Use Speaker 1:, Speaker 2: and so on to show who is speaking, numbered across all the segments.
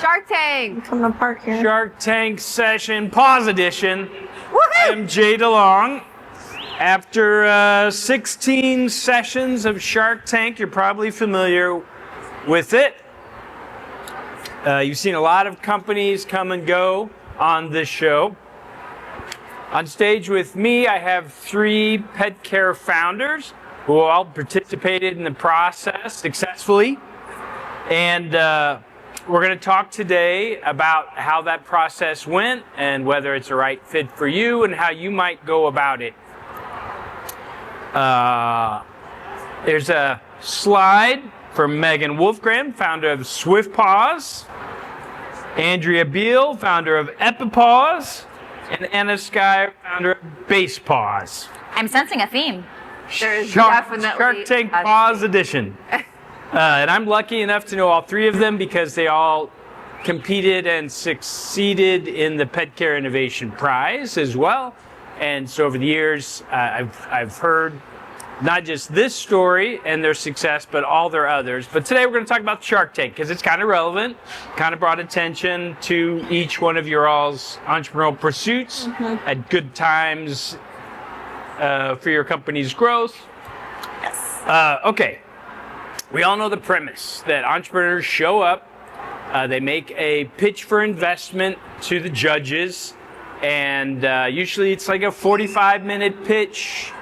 Speaker 1: Shark Tank.
Speaker 2: Coming apart here.
Speaker 3: Shark Tank session, pause edition.
Speaker 1: Woohoo!
Speaker 3: I'm Jay De Long. After 16 sessions of Shark Tank, you're probably familiar with it. You've seen a lot of companies come and go on this show. On stage with me, I have 3 Petcare founders who all participated in the process successfully. And we're going to talk today about how that process went and whether it's a right fit for you and how you might go about it. There's a slide from Meghan Wolfgram, founder of SwiftPaws, Andria Paige-Beale, founder of Epipaws, and Skaya, founder of Basepaws.
Speaker 1: I'm sensing a theme.
Speaker 2: There's
Speaker 3: Shark
Speaker 2: definitely
Speaker 3: Tank Paws Edition. And I'm lucky enough to know all 3 of them because they all competed and succeeded in the Petcare Innovation Prize as well. And so over the years, I've heard not just this story and their success, but all their others. But today we're going to talk about Shark Tank because it's kind of relevant, kind of brought attention to each one of your all's entrepreneurial pursuits at good times for your company's growth.
Speaker 2: Yes.
Speaker 3: Okay. We all know the premise that entrepreneurs show up, they make a pitch for investment to the judges, and usually it's like a 45-minute pitch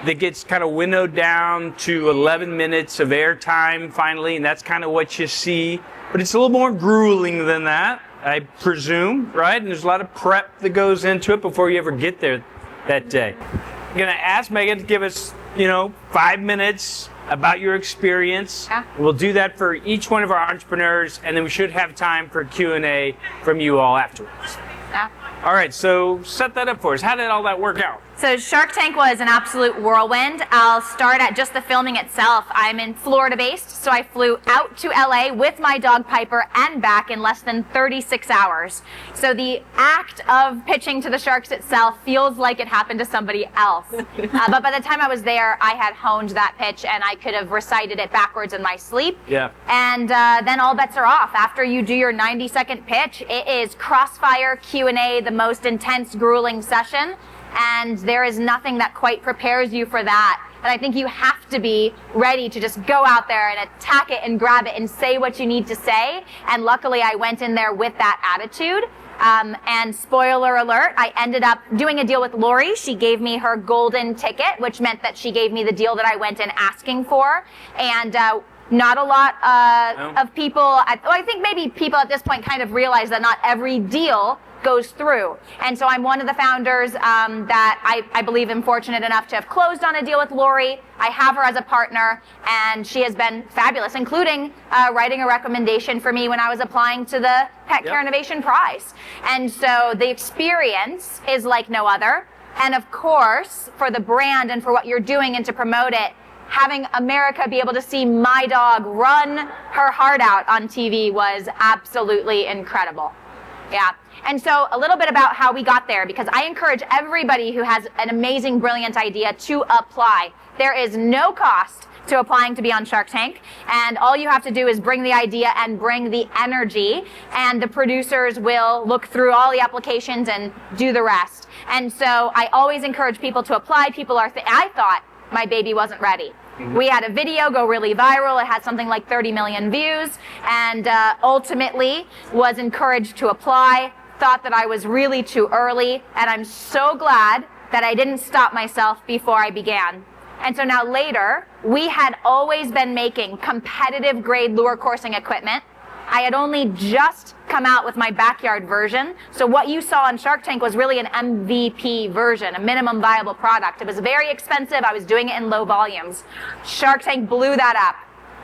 Speaker 3: that gets kind of winnowed down to 11 minutes of airtime finally, and that's kind of what you see. But it's a little more grueling than that, I presume, right? And there's a lot of prep that goes into it before you ever get there that day. I'm going to ask Meghan to give us, 5 minutes about your experience.
Speaker 1: Yeah.
Speaker 3: We'll do that for each one of our entrepreneurs, and then we should have time for Q&A from you all afterwards.
Speaker 1: Yeah.
Speaker 3: All right, so set that up for us. How did all that work out?
Speaker 1: So Shark Tank was an absolute whirlwind. I'll start at just the filming itself. I'm in Florida based, so I flew out to LA with my dog Piper and back in less than 36 hours. So the act of pitching to the sharks itself feels like it happened to somebody else. But by the time I was there, I had honed that pitch and I could have recited it backwards in my sleep.
Speaker 3: Yeah.
Speaker 1: And then all bets are off. After you do your 90-second pitch, it is crossfire Q&A, the most intense, grueling session. And there is nothing that quite prepares you for that. And I think you have to be ready to just go out there and attack it and grab it and say what you need to say. And luckily, I went in there with that attitude. And spoiler alert, I ended up doing a deal with Lori. She gave me her golden ticket, which meant that she gave me the deal that I went in asking for. And not a lot of people, I think maybe people at this point kind of realize that not every deal goes through. And so I'm one of the founders that I believe am fortunate enough to have closed on a deal with Lori. I have her as a partner, and she has been fabulous, including writing a recommendation for me when I was applying to the Petcare Innovation Prize. And so the experience is like no other. And of course, for the brand and for what you're doing and to promote it, having America be able to see my dog run her heart out on TV was absolutely incredible. Yeah. And so a little bit about how we got there, because I encourage everybody who has an amazing, brilliant idea to apply. There is no cost to applying to be on Shark Tank, and all you have to do is bring the idea and bring the energy, and the producers will look through all the applications and do the rest. And so I always encourage people to apply. People are, I thought my baby wasn't ready. We had a video go really viral. It had something like 30 million views, and ultimately was encouraged to apply. Thought that I was really too early, and I'm so glad that I didn't stop myself before I began. And so now later, we had always been making competitive grade lure coursing equipment. I had only just come out with my backyard version. So what you saw on Shark Tank was really an MVP version, a minimum viable product. It was very expensive. I was doing it in low volumes. Shark Tank blew that up.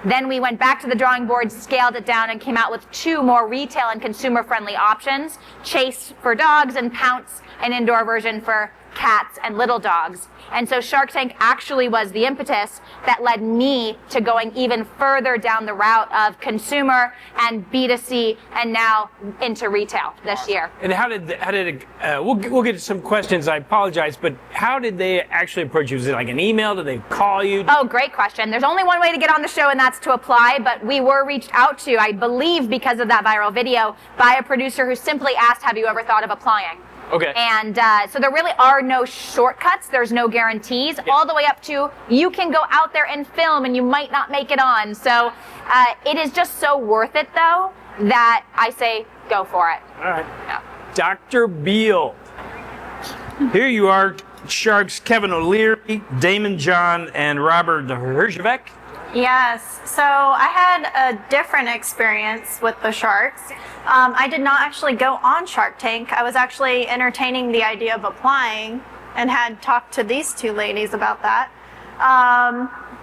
Speaker 1: Then we went back to the drawing board, scaled it down, and came out with 2 more retail and consumer-friendly options, Chase for dogs and Pounce, an indoor version for cats, and little dogs. And so Shark Tank actually was the impetus that led me to going even further down the route of consumer and B2C and now into retail this year.
Speaker 3: And how did it, we'll get to some questions, I apologize, but how did they actually approach you? Was it like an email? Did they call you?
Speaker 1: Oh, great question. There's only one way to get on the show, and that's to apply, but we were reached out to, I believe because of that viral video, by a producer who simply asked, have you ever thought of applying?
Speaker 3: Okay.
Speaker 1: And so there really are no shortcuts. There's no guarantees, all the way up to you can go out there and film and you might not make it on. So it is just so worth it, though, that I say go for it.
Speaker 3: All right.
Speaker 1: Yeah.
Speaker 3: Dr. Beale. Here you are, Sharks Kevin O'Leary, Damon John, and Robert Herjavec.
Speaker 2: Yes, so I had a different experience with the Sharks. I did not actually go on Shark Tank. I was actually entertaining the idea of applying and had talked to these two ladies about that.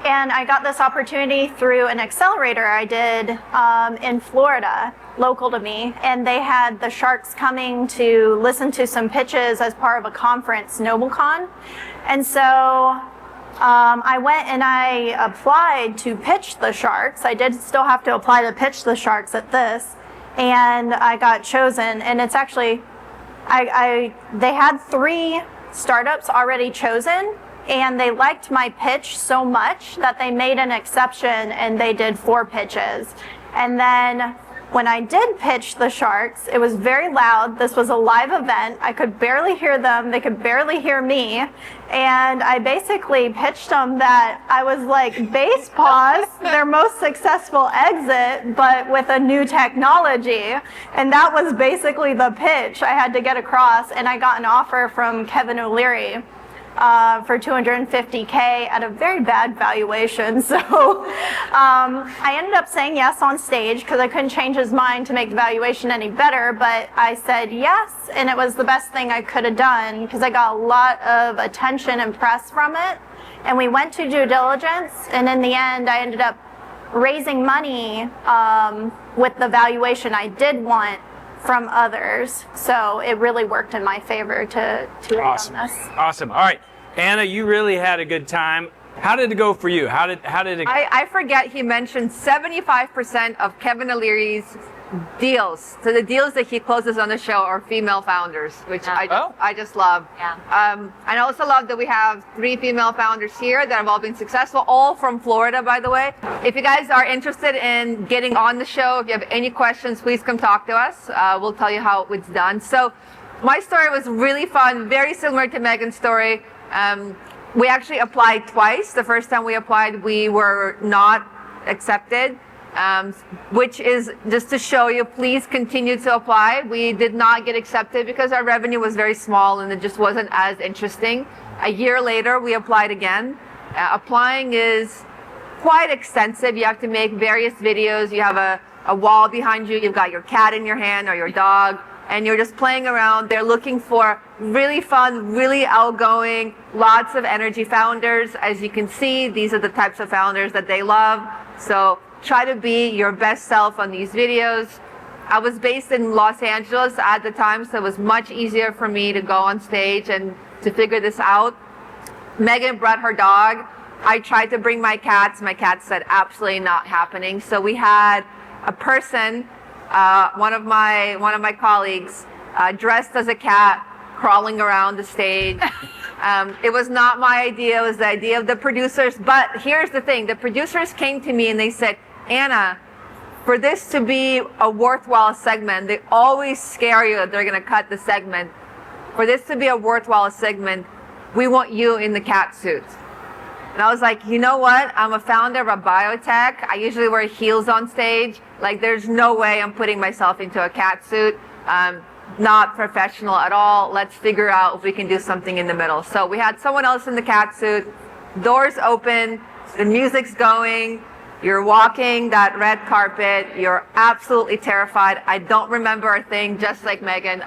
Speaker 2: And I got this opportunity through an accelerator I did in Florida, local to me. And they had the Sharks coming to listen to some pitches as part of a conference, NobleCon. And so I went and I applied to pitch the Sharks. I did still have to apply to pitch the Sharks at this, and I got chosen. And it's actually, they had 3 startups already chosen, and they liked my pitch so much that they made an exception and they did 4 pitches. And then when I did pitch the Sharks, it was very loud. This was a live event. I could barely hear them. They could barely hear me. And I basically pitched them that I was like Basepaws, their most successful exit, but with a new technology. And that was basically the pitch I had to get across. And I got an offer from Kevin O'Leary for $250K at a very bad valuation. So I ended up saying yes on stage because I couldn't change his mind to make the valuation any better, but I said yes, and it was the best thing I could have done because I got a lot of attention and press from it. And we went to due diligence, and in the end I ended up raising money with the valuation I did want from others. So it really worked in my favor to
Speaker 3: Awesome.
Speaker 2: on this.
Speaker 3: Awesome. All right. Anna, you really had a good time. How did it go for you? How did it
Speaker 4: I forget he mentioned 75% of Kevin O'Leary's deals. So the deals that he closes on the show are female founders, which I just love.
Speaker 1: Yeah.
Speaker 4: And I also love that we have 3 female founders here that have all been successful, all from Florida, by the way. If you guys are interested in getting on the show, if you have any questions, please come talk to us. We'll tell you how it's done. So my story was really fun, very similar to Meghan's story. We actually applied twice. The first time we applied, we were not accepted. Which is just to show you, please continue to apply. We did not get accepted because our revenue was very small and it just wasn't as interesting. A year later, we applied again. Applying is quite extensive. You have to make various videos. You have a wall behind you. You've got your cat in your hand or your dog, and you're just playing around. They're looking for really fun, really outgoing, lots of energy founders. As you can see, these are the types of founders that they love. So try to be your best self on these videos. I was based in Los Angeles at the time, so it was much easier for me to go on stage and to figure this out. Meghan brought her dog. I tried to bring my cats. My cats said absolutely not happening. So we had a person, one of my colleagues, dressed as a cat, crawling around the stage. It was not my idea. It was the idea of the producers. But here's the thing. The producers came to me and they said, Anna, for this to be a worthwhile segment, they always scare you that they're going to cut the segment. For this to be a worthwhile segment, we want you in the cat suit. And I was like, you know what? I'm a founder of a biotech. I usually wear heels on stage. Like, there's no way I'm putting myself into a cat suit. Not professional at all. Let's figure out if we can do something in the middle. So we had someone else in the cat suit, doors open, the music's going, you're walking that red carpet, you're absolutely terrified. I don't remember a thing, just like Meghan.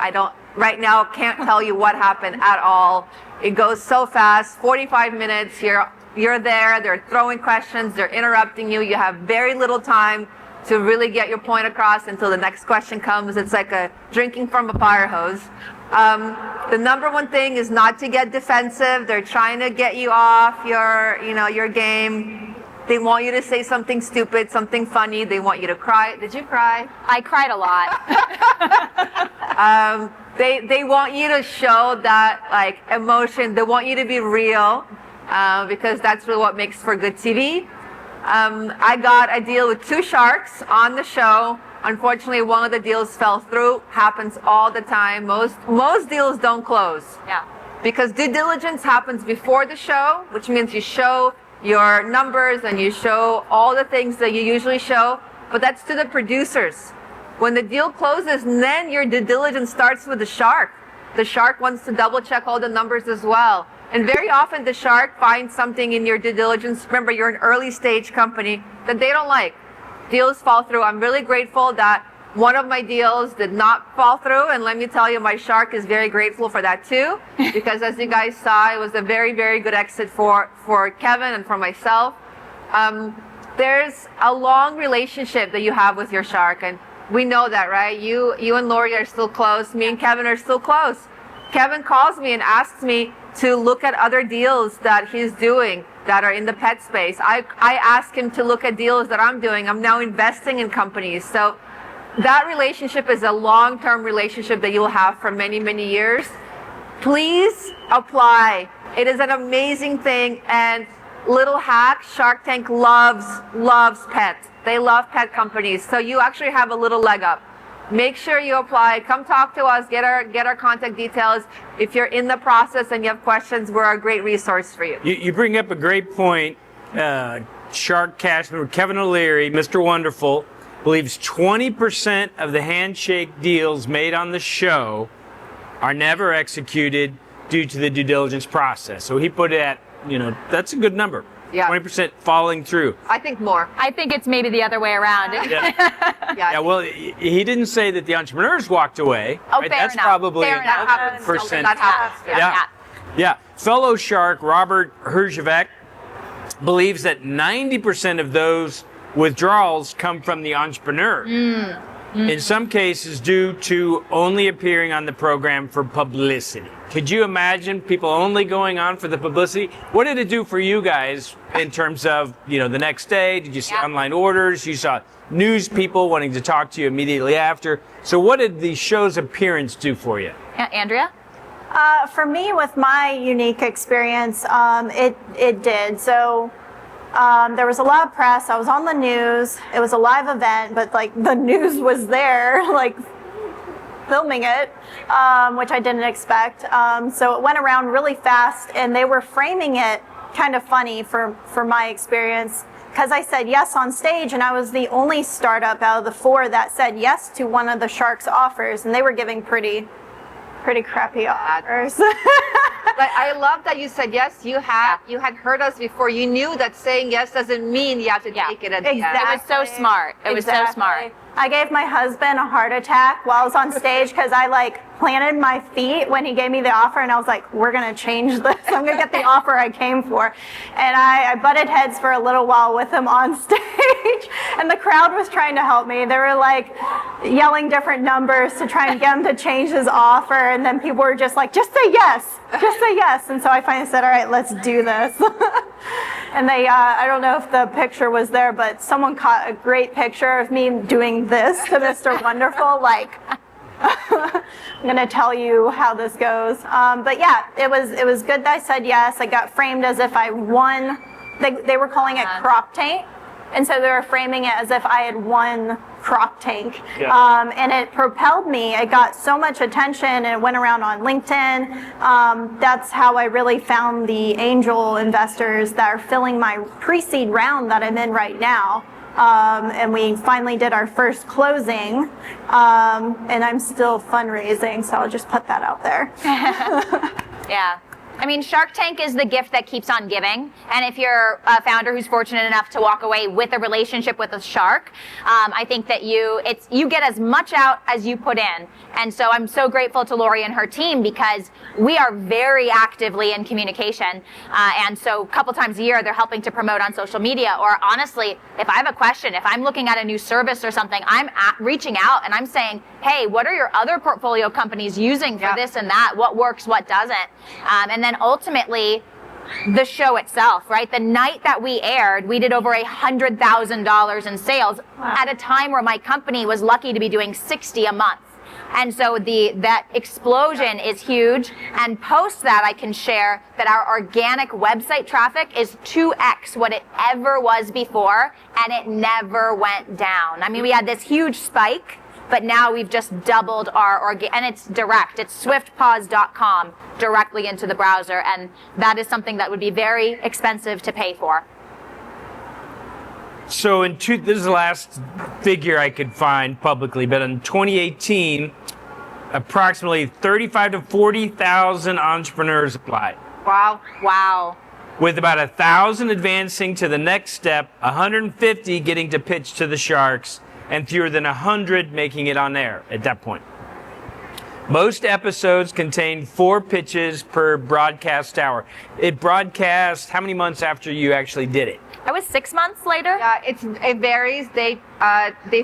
Speaker 4: Right now, can't tell you what happened at all. It goes so fast, 45 minutes, you're there, they're throwing questions, they're interrupting you, you have very little time to really get your point across until the next question comes. It's like a drinking from a fire hose. The number one thing is not to get defensive. They're trying to get you off your game. They want you to say something stupid, something funny. They want you to cry. Did you cry?
Speaker 1: I cried a lot.
Speaker 4: They want you to show that like emotion. They want you to be real, because that's really what makes for good TV. I got a deal with 2 sharks on the show. Unfortunately, one of the deals fell through. Happens all the time. Most deals don't close.
Speaker 1: Yeah.
Speaker 4: Because due diligence happens before the show, which means you show your numbers and you show all the things that you usually show, but that's to the producers. When the deal closes, then your due diligence starts with the shark. The shark wants to double check all the numbers as well. And very often the shark finds something in your due diligence. Remember, you're an early stage company that they don't like. Deals fall through. I'm really grateful that one of my deals did not fall through. And let me tell you, my shark is very grateful for that too. Because as you guys saw, it was a very, very good exit for Kevin and for myself. There's a long relationship that you have with your shark. And we know that, right? You and Lori are still close. Me and Kevin are still close. Kevin calls me and asks me to look at other deals that he's doing that are in the pet space. I ask him to look at deals that I'm doing. I'm now investing in companies. So that relationship is a long-term relationship that you'll have for many, many years. Please apply. It is an amazing thing. And little hack, Shark Tank loves pets. They love pet companies. So you actually have a little leg up. Make sure you apply. Come talk to us. Get our contact details. If you're in the process and you have questions, we're a great resource for you.
Speaker 3: You bring up a great point. Shark Cashman, Kevin O'Leary, Mr. Wonderful, believes 20% of the handshake deals made on the show are never executed due to the due diligence process. So he put it at, that's a good number.
Speaker 4: Yeah.
Speaker 3: 20% falling through.
Speaker 4: I think more.
Speaker 1: I think it's maybe the other way around.
Speaker 3: Yeah, well, he didn't say that the entrepreneurs walked away.
Speaker 1: Oh,
Speaker 3: right?
Speaker 1: fair
Speaker 3: That's
Speaker 1: enough.
Speaker 3: probably
Speaker 1: Fair enough.
Speaker 4: Happens.
Speaker 3: percent.
Speaker 4: That happens.
Speaker 3: Yeah. Fellow shark Robert Herjavec believes that 90% of those withdrawals come from the entrepreneur. In some cases due to only appearing on the program for publicity. Could you imagine people only going on for the publicity? What did it do for you guys in terms of, the next day? Did you see online orders? You saw news people wanting to talk to you immediately after. So what did the show's appearance do for you?
Speaker 1: Andrea?
Speaker 2: For me, with my unique experience, it did. So there was a lot of press. I was on the news. It was a live event, but the news was there, filming it, which I didn't expect. So it went around really fast, and they were framing it kind of funny for my experience, because I said yes on stage, and I was the only startup out of the 4 that said yes to one of the Sharks' offers, and they were giving pretty crappy offers.
Speaker 4: But I love that you said yes. You had heard us before. You knew that saying yes doesn't mean you have to take it at the end.
Speaker 1: It was so smart. It was so smart.
Speaker 2: I gave my husband a heart attack while I was on stage because I planted my feet when he gave me the offer, and I was like, we're gonna change this. I'm gonna get the offer I came for. And I butted heads for a little while with him on stage, and the crowd was trying to help me. They were yelling different numbers to try and get him to change his offer, and then people were just just say yes. Just say yes. And so I finally said, all right, let's do this. And they, I don't know if the picture was there, but someone caught a great picture of me doing this to Mr. Wonderful, I'm gonna tell you how this goes. But yeah, it was good that I said yes. I got framed as if I won. They were calling it Crop Tank, and so they were framing it as if I had won Crop Tank.
Speaker 3: Yeah.
Speaker 2: And it propelled me. It got so much attention, and it went around on LinkedIn. That's how I really found the angel investors that are filling my pre-seed round that I'm in right now. And we finally did our first closing, and I'm still fundraising, so I'll just put that out there.
Speaker 1: Yeah. I mean, Shark Tank is the gift that keeps on giving. And if you're a founder who's fortunate enough to walk away with a relationship with a shark, I think that you get as much out as you put in. And so I'm so grateful to Lori and her team because we are very actively in communication. And so a couple times a year, they're helping to promote on social media. Or honestly, if I have a question, if I'm looking at a new service or something, I'm reaching out and I'm saying, hey, what are your other portfolio companies using for this and that? What works, what doesn't? And then ultimately, the show itself, right? The night that we aired, we did over $100,000 in sales at a time where my company was lucky to be doing 60 a month. And so that explosion is huge. And post that, I can share that our organic website traffic is 2x what it ever was before, and it never went down. I mean, we had this huge spike, but now we've just doubled our and it's direct. It's SwiftPaws.com directly into the browser, and that is something that would be very expensive to pay for.
Speaker 3: So this is the last figure I could find publicly, but in 2018, approximately 35 to 40,000 entrepreneurs applied.
Speaker 1: Wow.
Speaker 3: With about 1,000 advancing to the next step, 150 getting to pitch to the sharks, and fewer than 100 making it on air at that point. Most episodes contain 4 pitches per broadcast hour. It broadcast how many months after you actually did it?
Speaker 1: I was 6 months later.
Speaker 4: Yeah, it varies. They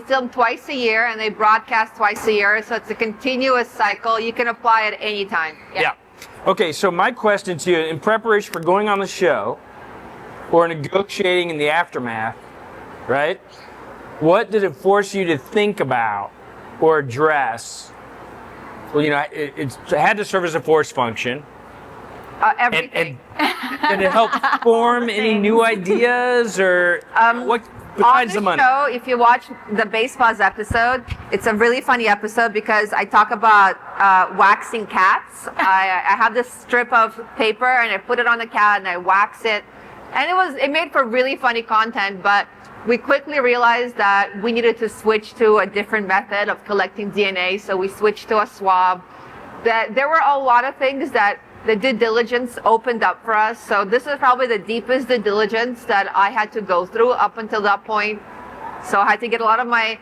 Speaker 4: film twice a year and they broadcast twice a year, so it's a continuous cycle. You can apply at any time.
Speaker 3: Yeah. Okay, so my question to you, in preparation for going on the show or negotiating in the aftermath, right? What did it force you to think about or address? Well, it had to serve as a force function.
Speaker 4: Everything.
Speaker 3: And did it help form any new ideas or what besides the money?
Speaker 4: On the show, if you watch the Basepaws episode, it's a really funny episode because I talk about waxing cats. I have this strip of paper and I put it on the cat and I wax it. And it made for really funny content, but we quickly realized that we needed to switch to a different method of collecting DNA, so we switched to a swab. That there were a lot of things that the due diligence opened up for us. So this is probably the deepest due diligence that I had to go through up until that point. So I had to get a lot of my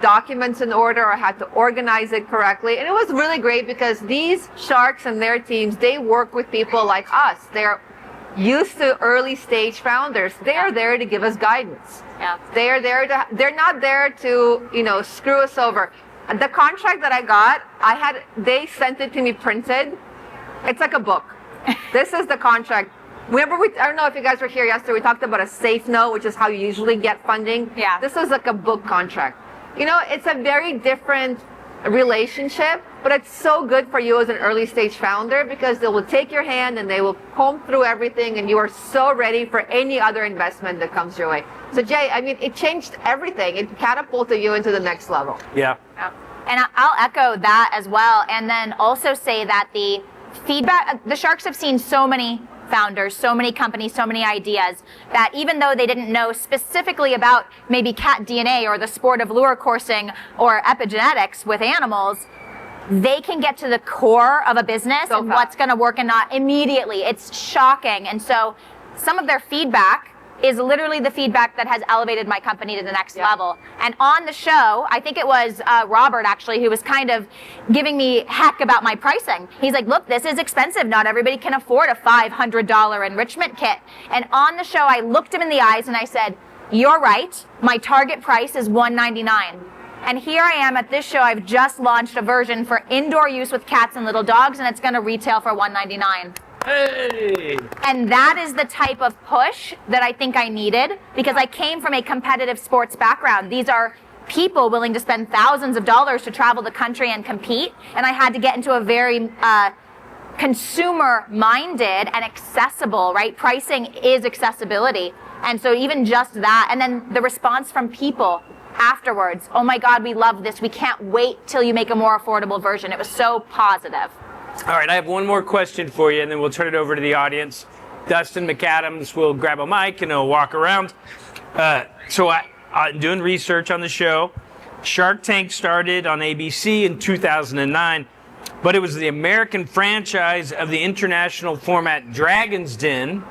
Speaker 4: documents in order. I had to organize it correctly. And it was really great because these sharks and their teams, they work with people like us. They're used to early stage founders. They're there to give us guidance.
Speaker 1: Yeah.
Speaker 4: They're not there to, screw us over. The contract that I got, they sent it to me printed. It's like a book. This is the contract. Remember, I don't know if you guys were here yesterday, we talked about a safe note, which is how you usually get funding.
Speaker 1: Yeah.
Speaker 4: This is like a book contract. It's a very different relationship, but it's so good for you as an early stage founder because they will take your hand and they will comb through everything and you are so ready for any other investment that comes your way. So Jay, it changed everything. It catapulted you into the next level.
Speaker 3: Yeah.
Speaker 1: And I'll echo that as well. And then also say that the feedback, the sharks have seen so many founders, so many companies, so many ideas that even though they didn't know specifically about maybe cat DNA or the sport of lure coursing or epigenetics with animals, they can get to the core of a business and what's going to work and not immediately. It's shocking. And so some of their feedback is literally the feedback that has elevated my company to the next level. And on the show, I think it was Robert actually who was kind of giving me heck about my pricing. He's like, look, this is expensive. Not everybody can afford a $500 enrichment kit. And on the show, I looked him in the eyes and I said, you're right. My target price is $199. And here I am at this show. I've just launched a version for indoor use with cats and little dogs, and it's going to retail for $199.
Speaker 3: Hey!
Speaker 1: And that is the type of push that I think I needed because I came from a competitive sports background. These are people willing to spend thousands of dollars to travel the country and compete. And I had to get into a very consumer-minded and accessible, right? Pricing is accessibility. And so even just that, and then the response from people afterwards, oh my God, we love this. We can't wait till you make a more affordable version. It was so positive.
Speaker 3: All right, I have one more question for you, and then we'll turn it over to the audience. Dustin McAdams will grab a mic, and he'll walk around. So I'm doing research on the show. Shark Tank started on ABC in 2009. but it was the American franchise of the international format Dragon's Den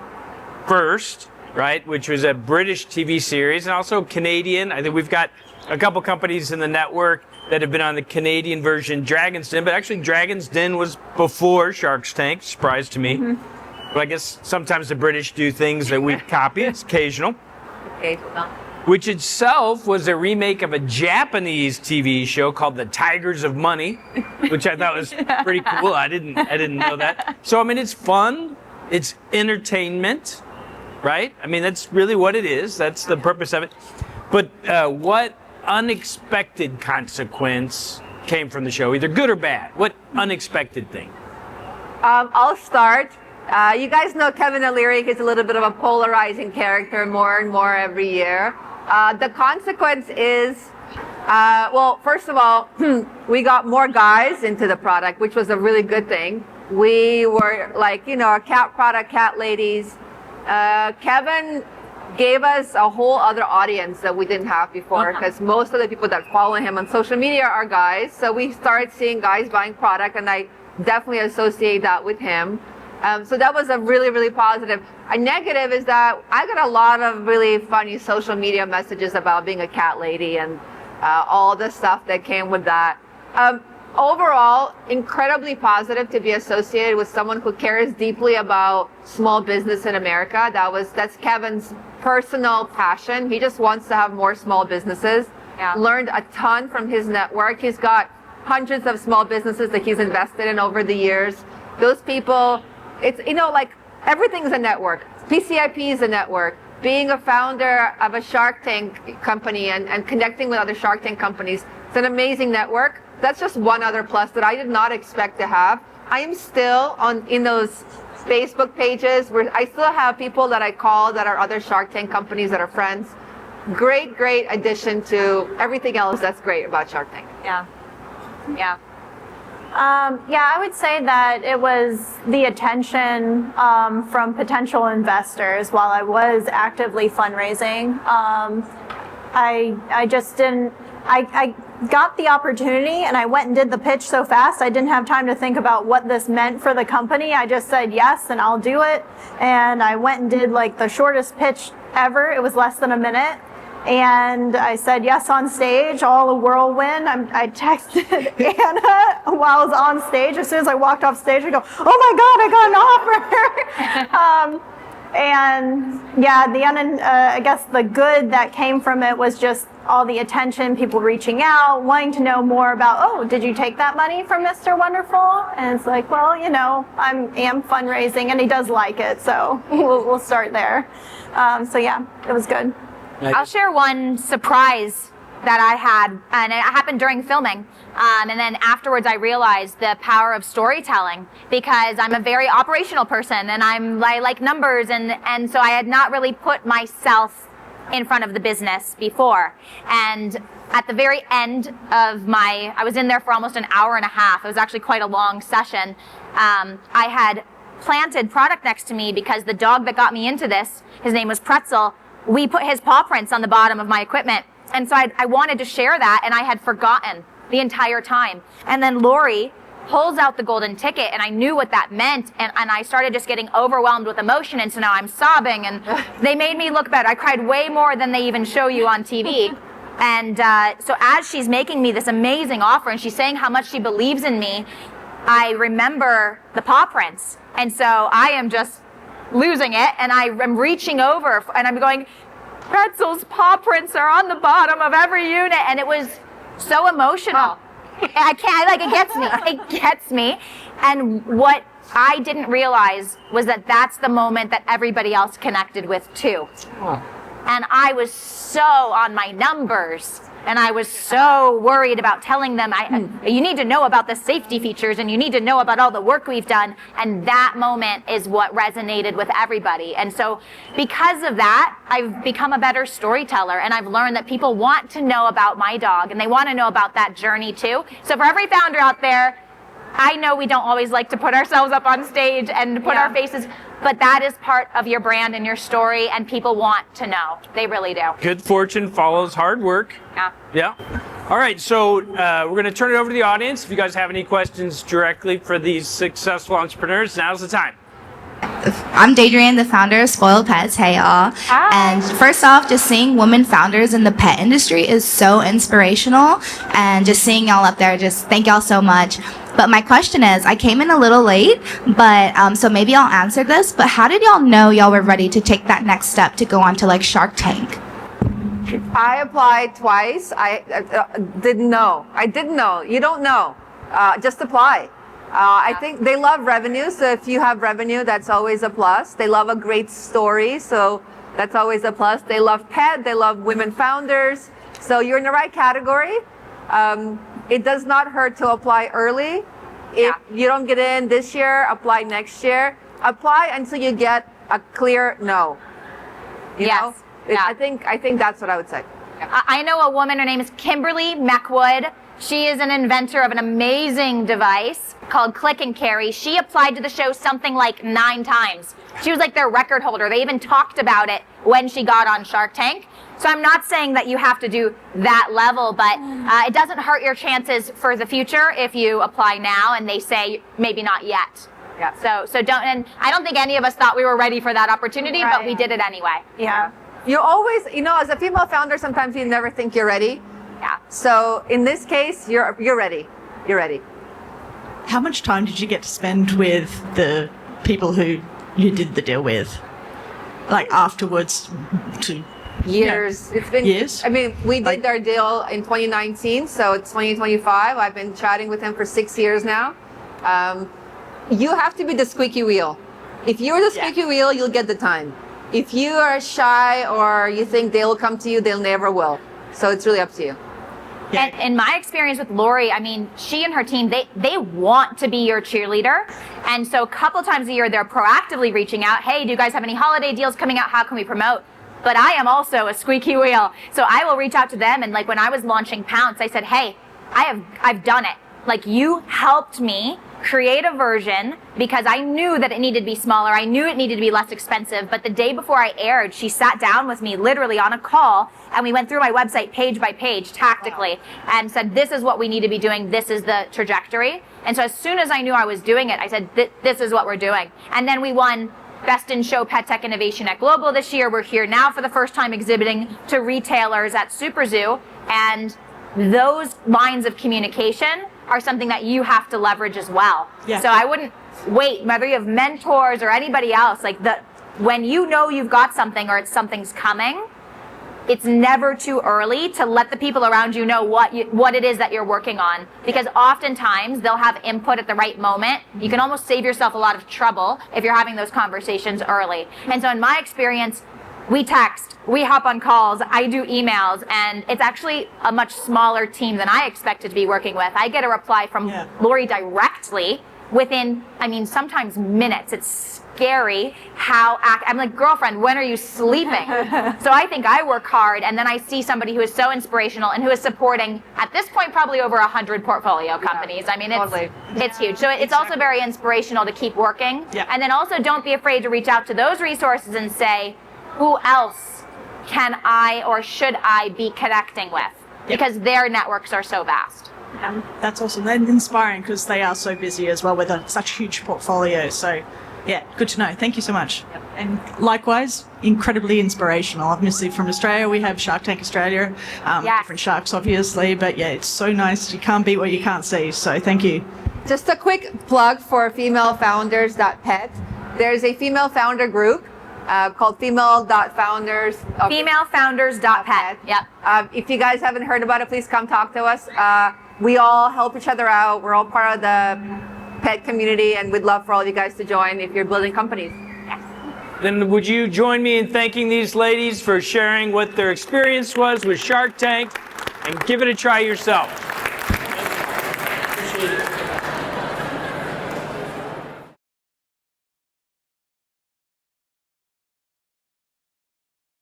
Speaker 3: first, right, which was a British TV series, and also Canadian. I think we've got a couple companies in the network that have been on the Canadian version Dragon's Den, but actually Dragon's Den was before Shark Tank, surprise to me. But I guess sometimes the British do things that we copy, it's occasional. Which itself was a remake of a Japanese TV show called The Tigers of Money, which I thought was pretty cool. I didn't know that. So I mean, it's fun, it's entertainment, right? I mean, that's really what it is. That's the purpose of it. But what unexpected consequence came from the show, either good or bad? What unexpected thing?
Speaker 4: I'll start. You guys know Kevin O'Leary. He's a little bit of a polarizing character more and more every year. The consequence is, well, first of all, we got more guys into the product, which was a really good thing. We were like, you know, a cat product, cat ladies. Kevin gave us a whole other audience that we didn't have before, because most of the people that follow him on social media are guys. So we started seeing guys buying product, and I definitely associate that with him. So that was a really, really positive. A negative is that I got a lot of really funny social media messages about being a cat lady and all the stuff that came with that. Overall, incredibly positive to be associated with someone who cares deeply about small business in America. That's Kevin's personal passion. He just wants to have more small businesses. Yeah. Learned a ton from his network. He's got hundreds of small businesses that he's invested in over the years. Those people, it's, you know, like everything's a network. PCIP is a network. Being a founder of a Shark Tank company and connecting with other Shark Tank companies, it's an amazing network. That's just one other plus that I did not expect to have. I am still in those Facebook pages where I still have people that I call that are other Shark Tank companies that are friends. Great, great addition to everything else that's great about Shark Tank.
Speaker 1: Yeah. Yeah.
Speaker 2: Yeah, I would say that it was the attention from potential investors while I was actively fundraising. I just didn't, I got the opportunity and I went and did the pitch so fast I didn't have time to think about what this meant for the company. I just said yes and I'll do it. And I went and did like the shortest pitch ever. It was less than a minute. And I said yes on stage, all a whirlwind. I texted Anna while I was on stage. As soon as I walked off stage, I go, oh my God, I got an offer. And yeah, I guess the good that came from it was just all the attention, people reaching out, wanting to know more about, oh, did you take that money from Mr. Wonderful? And it's like, well, you know, I am fundraising and he does like it. So we'll start there. So yeah, it was good.
Speaker 1: I'll share one surprise that I had, and it happened during filming. And then afterwards, I realized the power of storytelling because I'm a very operational person, and I like numbers, and so I had not really put myself in front of the business before. And at the very end of I was in there for almost an hour and a half. It was actually quite a long session. I had planted product next to me because the dog that got me into this, his name was Pretzel. We put his paw prints on the bottom of my equipment. And so I wanted to share that, and I had forgotten the entire time. And then Lori pulls out the golden ticket, and I knew what that meant, and I started just getting overwhelmed with emotion, and so now I'm sobbing, and they made me look better. I cried way more than they even show you on TV. And so as she's making me this amazing offer, and she's saying how much she believes in me, I remember the paw prints. And so I am just losing it, and I am reaching over and I'm going, Pretzel's paw prints are on the bottom of every unit, and it was so emotional. It gets me. And what I didn't realize was that that's the moment that everybody else connected with too. And I was so on my numbers, and I was so worried about telling them, you need to know about the safety features, and you need to know about all the work we've done. And that moment is what resonated with everybody. And so because of that, I've become a better storyteller, and I've learned that people want to know about my dog, and they want to know about that journey too. So for every founder out there, I know we don't always like to put ourselves up on stage and put our faces, but that is part of your brand and your story, and people want to know. They really do.
Speaker 3: Good fortune follows hard work.
Speaker 1: Yeah.
Speaker 3: Yeah. All right, so we're going to turn it over to the audience. If you guys have any questions directly for these successful entrepreneurs, now's the time.
Speaker 5: I'm Dadrian, the founder of Spoiled Pets. Hey, y'all.
Speaker 1: Hi.
Speaker 5: And first off, just seeing women founders in the pet industry is so inspirational. And just seeing y'all up there, just thank y'all so much. But my question is, I came in a little late, but so maybe I'll answer this. But how did y'all know y'all were ready to take that next step to go on to like Shark Tank?
Speaker 4: I applied twice. I didn't know. I didn't know. You don't know. Just apply. I think they love revenue. So if you have revenue, that's always a plus. They love a great story. So that's always a plus. They love pet. They love women founders. So you're in the right category. It does not hurt to apply early. If you don't get in this year, apply next year. Apply until you get a clear no. You know?
Speaker 1: Yeah.
Speaker 4: I think that's what I would say.
Speaker 1: I know a woman, her name is Kimberly Meckwood. She is an inventor of an amazing device called Click and Carry. She applied to the show something like 9 times. She was like their record holder. They even talked about it when she got on Shark Tank. So I'm not saying that you have to do that level, but it doesn't hurt your chances for the future if you apply now and they say maybe not yet.
Speaker 4: Yeah.
Speaker 1: So don't, and I don't think any of us thought we were ready for that opportunity, but we did it anyway.
Speaker 2: Yeah.
Speaker 4: You always, as a female founder, sometimes you never think you're ready.
Speaker 1: Yeah.
Speaker 4: So in this case, you're ready. You're ready.
Speaker 6: How much time did you get to spend with the people who you did the deal with? Like afterwards to
Speaker 4: Years. It's been
Speaker 6: years.
Speaker 4: I mean, we did our deal in 2019, so it's 2025. I've been chatting with him for 6 years now. You have to be the squeaky wheel. If you're the squeaky wheel, you'll get the time. If you are shy or you think they'll come to you, they'll never will. So it's really up to you.
Speaker 1: And in my experience with Lori, I mean, she and her team, they want to be your cheerleader. And so a couple times a year, they're proactively reaching out. Hey, do you guys have any holiday deals coming out? How can we promote? But I am also a squeaky wheel. So I will reach out to them. And like when I was launching Pounce, I said, hey, I've done it. Like you helped me create a version because I knew that it needed to be smaller. I knew it needed to be less expensive. But the day before I aired, she sat down with me literally on a call and we went through my website page by page tactically and said, this is what we need to be doing. This is the trajectory. And so as soon as I knew I was doing it, I said, this is what we're doing. And then we won Best in Show Pet Tech Innovation at Global this year. We're here now for the first time exhibiting to retailers at Super Zoo. And those lines of communication are something that you have to leverage as well.
Speaker 6: Yeah.
Speaker 1: So I wouldn't wait, whether you have mentors or anybody else, like when you know you've got something or something's coming, it's never too early to let the people around you know what it is that you're working on. Because oftentimes they'll have input at the right moment. You can almost save yourself a lot of trouble if you're having those conversations early. And so in my experience, we text, we hop on calls, I do emails, and it's actually a much smaller team than I expected to be working with. I get a reply from Lori directly within, I mean, sometimes minutes. It's scary how I'm like, girlfriend, when are you sleeping? So I think I work hard, and then I see somebody who is so inspirational and who is supporting, at this point, probably over 100 portfolio companies. I mean, it's huge. So it's also very inspirational to keep working.
Speaker 6: Yeah.
Speaker 1: And then also don't be afraid to reach out to those resources and say, who else can I or should I be connecting with? Because their networks are so vast.
Speaker 6: That's awesome. They're inspiring because they are so busy as well with such huge portfolio. So, yeah, good to know. Thank you so much. Yep. And likewise, incredibly inspirational. Obviously, from Australia, we have Shark Tank Australia. Different sharks, obviously. But, yeah, it's so nice. You can't beat what you can't see. So, thank you.
Speaker 4: Just a quick plug for femalefounders.pet. There's a female founder group called female.founders.
Speaker 1: Femalefounders.pet. Yep.
Speaker 4: If you guys haven't heard about it, please come talk to us. We all help each other out. We're all part of the pet community, and we'd love for all of you guys to join if you're building companies.
Speaker 3: Then would you join me in thanking these ladies for sharing what their experience was with Shark Tank, and give it a try yourself. Appreciate it.